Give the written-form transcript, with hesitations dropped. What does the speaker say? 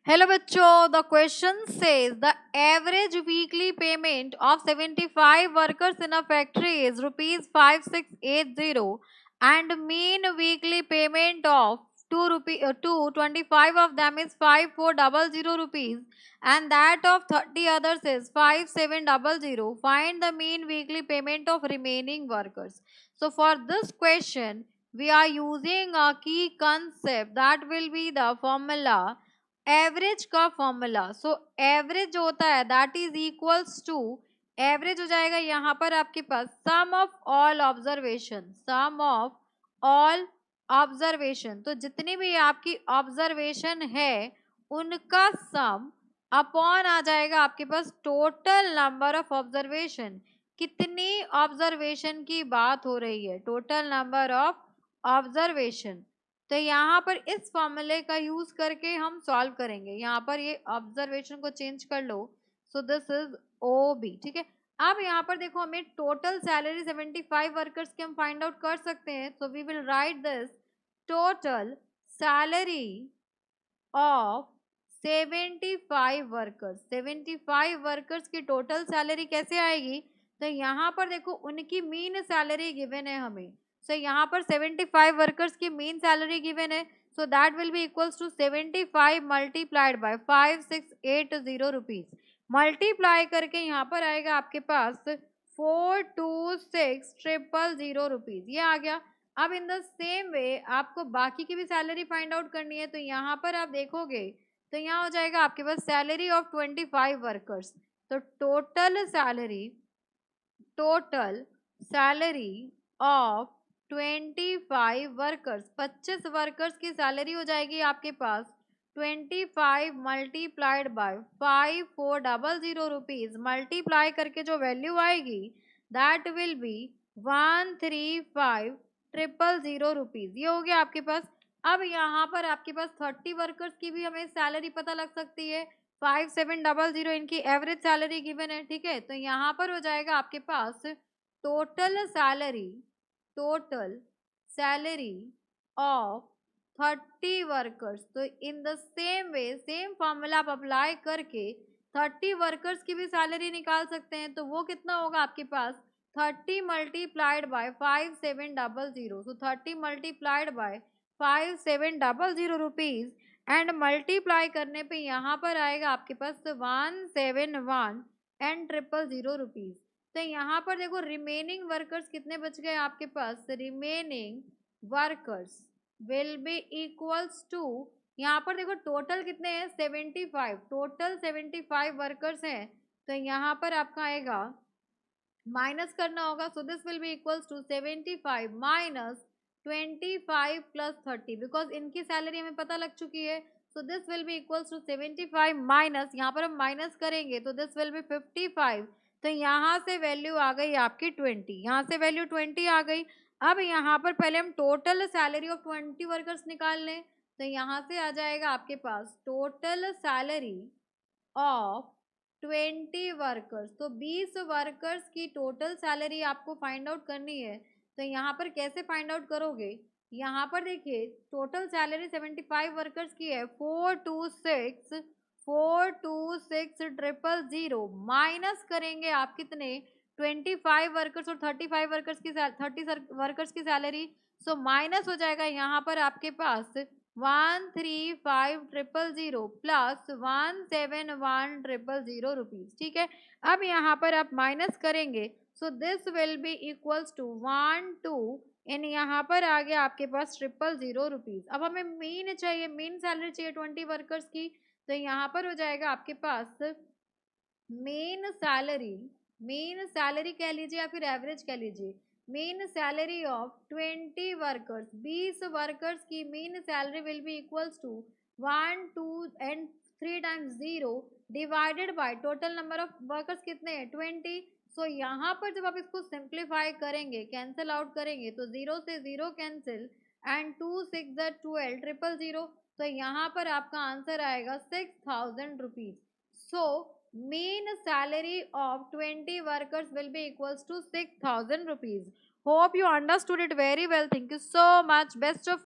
Hello बच्चों, the question says the average weekly payment of 75 workers in a factory is ₹5680 and mean weekly payment of 225 of them is 5400 rupees and that of 30 others is 5700. Find the mean weekly payment of remaining workers. So for this question we are using a key concept that will be the formula average का formula. So average जो होता है that is equals to, average हो जाएगा यहाँ पर आपके पास sum of all observation, sum of all observation. तो जितनी भी आपकी ऑब्जर्वेशन है उनका सम अपॉन आ जाएगा आपके पास टोटल नंबर ऑफ ऑब्जर्वेशन. कितनी ऑब्जर्वेशन की बात हो रही है, टोटल नंबर ऑफ ऑब्जर्वेशन. तो यहाँ पर इस फॉर्मूले का यूज करके हम सॉल्व करेंगे. यहाँ पर ये ऑब्जर्वेशन को चेंज कर लो. So this is O B. ठीक है, अब यहाँ पर देखो हमें टोटल सैलरी 75 वर्कर्स की हम फाइंड आउट कर सकते हैं. So we will write this total salary of 75 workers. 75 workers की टोटल सैलरी कैसे आएगी? तो यहाँ पर देखो उनकी मीन सैलरी गिवन है हमें. सो यहाँ पर 75 वर्कर्स की मीन सैलरी गिवन है. So that will be equals to 75 multiplied by 5680 rupees. Multiply करके यहाँ पर आएगा आपके पास 426000 रुपीज. ये आ गया. अब इन द सेम वे आपको बाकी की भी सैलरी फाइंड आउट करनी है. तो यहाँ पर आप देखोगे तो यहाँ हो जाएगा आपके पास सैलरी ऑफ 25 वर्कर्स. तो total salary of 25 workers, 25 workers की सैलरी हो जाएगी आपके पास 25 मल्टीप्लाइड बाय 5400 रुपीज. मल्टीप्लाई करके जो वैल्यू आएगी दैट विल बी 135000 रुपीज. ये हो गया आपके पास. अब यहाँ पर आपके पास 30 वर्कर्स की भी हमें सैलरी पता लग सकती है. 5700 इनकी एवरेज सैलरी गिवन है. ठीक है, तो यहाँ पर हो जाएगा आपके पास टोटल सैलरी ऑफ 30 वर्कर्स. तो in the same way same formula आप अप्लाई करके 30 वर्कर्स की भी सैलरी निकाल सकते हैं. तो वो कितना होगा आपके पास 30 multiplied by 5700. So 30 multiplied by 5700 rupees and multiply करने पे यहाँ पर आएगा आपके पास 171 एंड 000 रुपीज. तो यहाँ पर देखो रिमेनिंग वर्कर्स कितने बच गए आपके पास. Remaining workers will be equals to, यहाँ पर देखो टोटल कितने हैं 75, टोटल 75 वर्कर्स हैं. तो यहाँ पर आपका आएगा माइनस करना होगा. So this will be equals to 75 minus 25 plus 30 because इनकी सैलरी हमें पता लग चुकी है. So this will be equals to 75 minus, यहाँ पर हम माइनस करेंगे तो दिस विल बी 55. तो यहाँ से वैल्यू आ गई आपकी 20, यहाँ से वैल्यू 20 आ गई. अब यहाँ पर पहले हम टोटल सैलरी ऑफ 20 वर्कर्स निकाल लें. तो यहाँ से आ जाएगा आपके पास टोटल सैलरी ऑफ 20 वर्कर्स. तो 20 वर्कर्स की टोटल सैलरी आपको फाइंड आउट करनी है. तो यहाँ पर कैसे फाइंड आउट करोगे, यहाँ पर देखिए टोटल सैलरी 75 वर्कर्स की है 426000 माइनस करेंगे आप कितने 25 वर्कर्स और 35 वर्कर्स की 30 वर्कर्स की सैलरी. सो माइनस हो जाएगा यहाँ पर आपके पास 135000 प्लस 17100 रुपीज. ठीक है, अब यहाँ पर आप माइनस करेंगे. So this will be equals to 12 and यहाँ पर आ गया आपके पास 000 रुपीज. अब हमें मीन चाहिए, मीन सैलरी चाहिए 20 वर्कर्स की. तो यहाँ पर हो जाएगा आपके पास मेन सैलरी कह लीजिए या फिर एवरेज कह लीजिए. Mean salary of 20 workers, 20 workers की mean salary will be equals to 1 2 and 3 times 0 divided by total number of workers कितने हैं 20. सो यहाँ पर जब आप इसको सिंप्लीफाई करेंगे, कैंसिल आउट करेंगे तो 0 से 0 कैंसिल एंड 2 6 12 000. तो यहाँ पर आपका आंसर आएगा 6000 rupees. So mean salary of 20 workers will be equals to 6000 rupees. Hope you understood it very well. Thank you so much. Best of